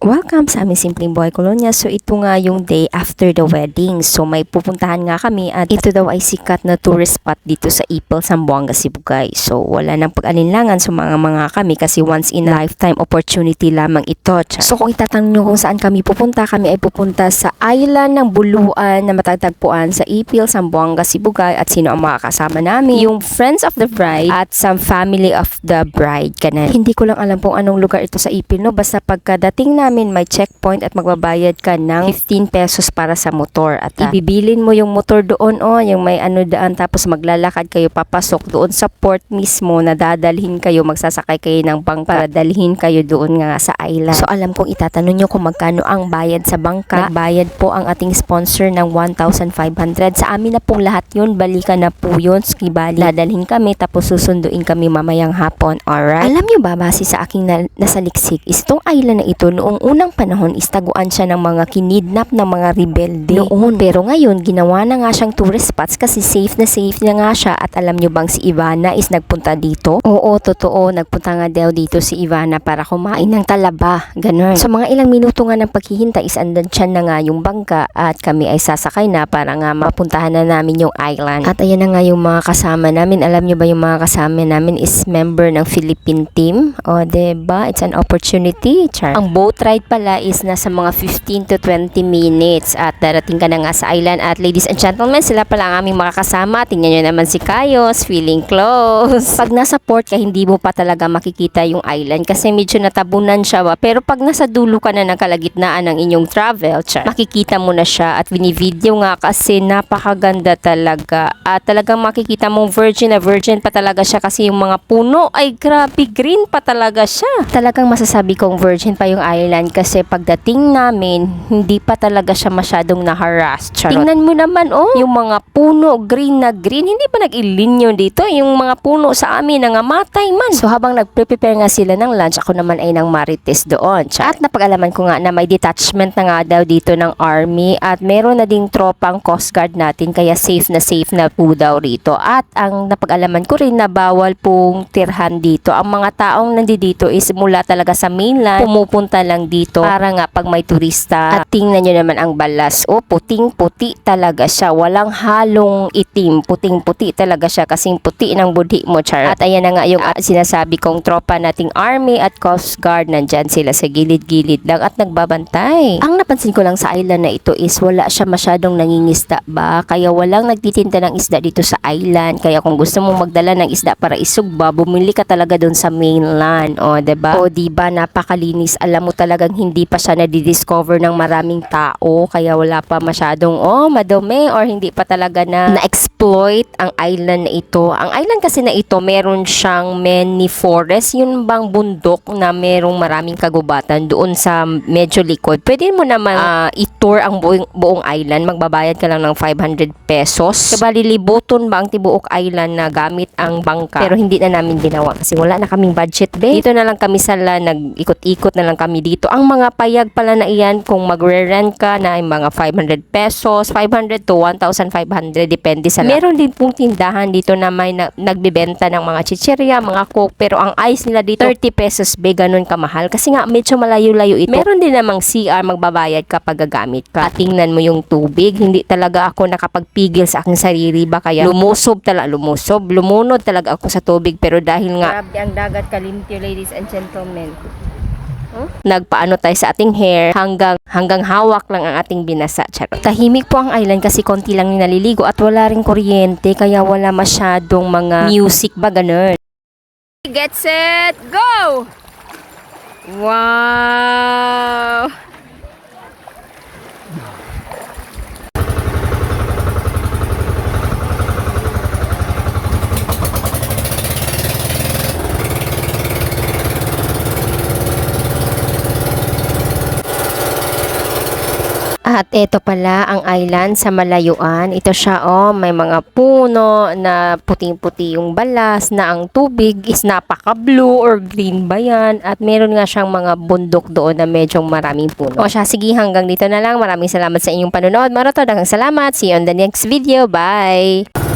Welcome sa aming Simpleng Buhay Colonia. So ito nga yung day after the wedding. So may pupuntahan nga kami at ito daw ay sikat na tourist spot dito sa Ipil, Zamboanga, Cebu guys. So wala nang pag-alinlangan sa mga kami kasi once in a lifetime opportunity lamang ito. So kung itatanong nyo kung saan kami ay pupunta sa island ng Buluan na matatagpuan sa Ipil, Zamboanga, Cebu guys. At sino ang makakasama namin? Yung friends of the bride at some family of the bride. Kanan. Hindi ko lang alam kung anong lugar ito sa Ipil, no? Basta pagkadating namin may checkpoint at magbabayad ka ng 15 pesos para sa motor at ibibilin mo yung motor doon yung may daan, tapos maglalakad kayo papasok doon sa port mismo na dadalhin kayo, magsasakay kayo ng bangka para dalhin kayo doon nga sa island. So alam kong itatanong nyo kung magkano ang bayad sa bangka. Nagbayad po ang ating sponsor ng 1,500. Sa amin na pong lahat yun, balikan na po yun, skibali. Dadalhin kami tapos susunduin kami mamayang hapon. Alright? Alam nyo ba, base sa aking nasaliksik, is itong island na ito noong unang panahon is taguan siya ng mga kinidnap ng mga rebelde noon. Pero ngayon, ginawa na nga siyang tourist spots kasi safe na nga siya. At alam nyo bang si Ivana is nagpunta dito? Oo, totoo. Nagpunta nga daw dito si Ivana para kumain ng talaba. Ganun. So mga ilang minuto nga ng paghihintay is andan siya na nga yung bangka at kami ay sasakay na para nga mapuntahan na namin yung island. At ayan na nga yung mga kasama namin. Alam nyo ba yung mga kasama namin is member ng Philippine team? O, diba? It's an opportunity. Char. Ang boat ride pala is nasa mga 15 to 20 minutes at darating ka na nga sa island. At ladies and gentlemen, sila pala ang aming makakasama. Tingnan nyo naman si Kayos, feeling close. Pag nasa port ka, hindi mo pa talaga makikita yung island kasi medyo natabunan siya ba. Pero pag nasa dulo ka na ng kalagitnaan ng inyong travel, makikita mo na siya at binivideo nga kasi napakaganda talaga. At talagang makikita mong virgin na virgin pa talaga siya kasi yung mga puno ay grabe, green pa talaga siya. Talagang masasabi kong virgin pa yung island kasi pagdating namin, hindi pa talaga siya masyadong na-harass. Tingnan mo naman yung mga puno, green na green, hindi pa nag-ilinyo dito. Yung mga puno sa amin nangamatay man. So habang nag-prepare nga sila ng lunch, ako naman ay nang marites doon. At napag-alaman ko nga na may detachment na nga daw dito ng army at meron na ding tropang coast guard natin kaya safe na po daw rito. At ang napag-alaman ko rin na bawal pong tirhan dito. Ang mga taong nandito is mula talaga sa mainland, pumupunta lang dito para nga pag may turista. At tingnan nyo naman ang balas. Puting-puti talaga siya. Walang halong itim. Puting-puti talaga siya kasing puti ng budhi mo, char. At ayan na nga yung sinasabi kong tropa nating army at coast guard. Nandyan sila sa gilid-gilid lang at nagbabantay. Ang napansin ko lang sa island na ito is wala siya masyadong nangingisda ba? Kaya walang nagtitinda ng isda dito sa island. Kaya kung gusto mong magdala ng isda para isugba, bumili ka talaga doon sa mainland. O, diba? O, diba? Napakalinis. Alam mo talagang hindi pa siya na-discover ng maraming tao. Kaya wala pa masyadong, madumi or hindi pa talaga na-exploit ang island na ito. Ang island kasi na ito, meron siyang many forest. Yun bang bundok na merong maraming kagubatan doon sa medyo likod. Pwede mo naman i-tour ang buong island. Magbabayad ka lang ng 500 pesos. Kabali libuton ba ang tibuok island na gamit ang bangka. Pero hindi na namin ginawa kasi wala na kaming budget, be. Dito na lang kami nag-ikot-ikot na lang kami dito. Ang mga payag pala na iyan, kung magre-rent ka na ay mga 500 pesos, 500 to 1,500, depende sa meron din pong tindahan dito na may nagbebenta ng mga chichirya, mga coke, pero ang ice nila dito 30 pesos, be, ganun kamahal. Kasi nga medyo malayo-layo ito. Meron din namang CR, magbabayad ka pag gagamit ka. At tingnan mo yung tubig, hindi talaga ako nakapagpigil sa aking sarili ba, kaya lumunod talaga ako sa tubig. Pero dahil nga grabe ang dagat kalimpyo, ladies and gentlemen. Nagpaano tayo sa ating hair hanggang hawak lang ang ating binasa. Charot. Tahimik po ang island kasi konti lang yung naliligo at wala rin kuryente kaya wala masyadong mga music ba, ganun. Get set, go! Wow! At ito pala ang island sa malayuan. Ito siya, may mga puno na puting-puti yung balas na ang tubig is napaka-blue or green ba yan. At meron nga siyang mga bundok doon na medyo maraming puno. O siya, sige, hanggang dito na lang. Maraming salamat sa inyong panonood. Daghang salamat. See you on the next video. Bye!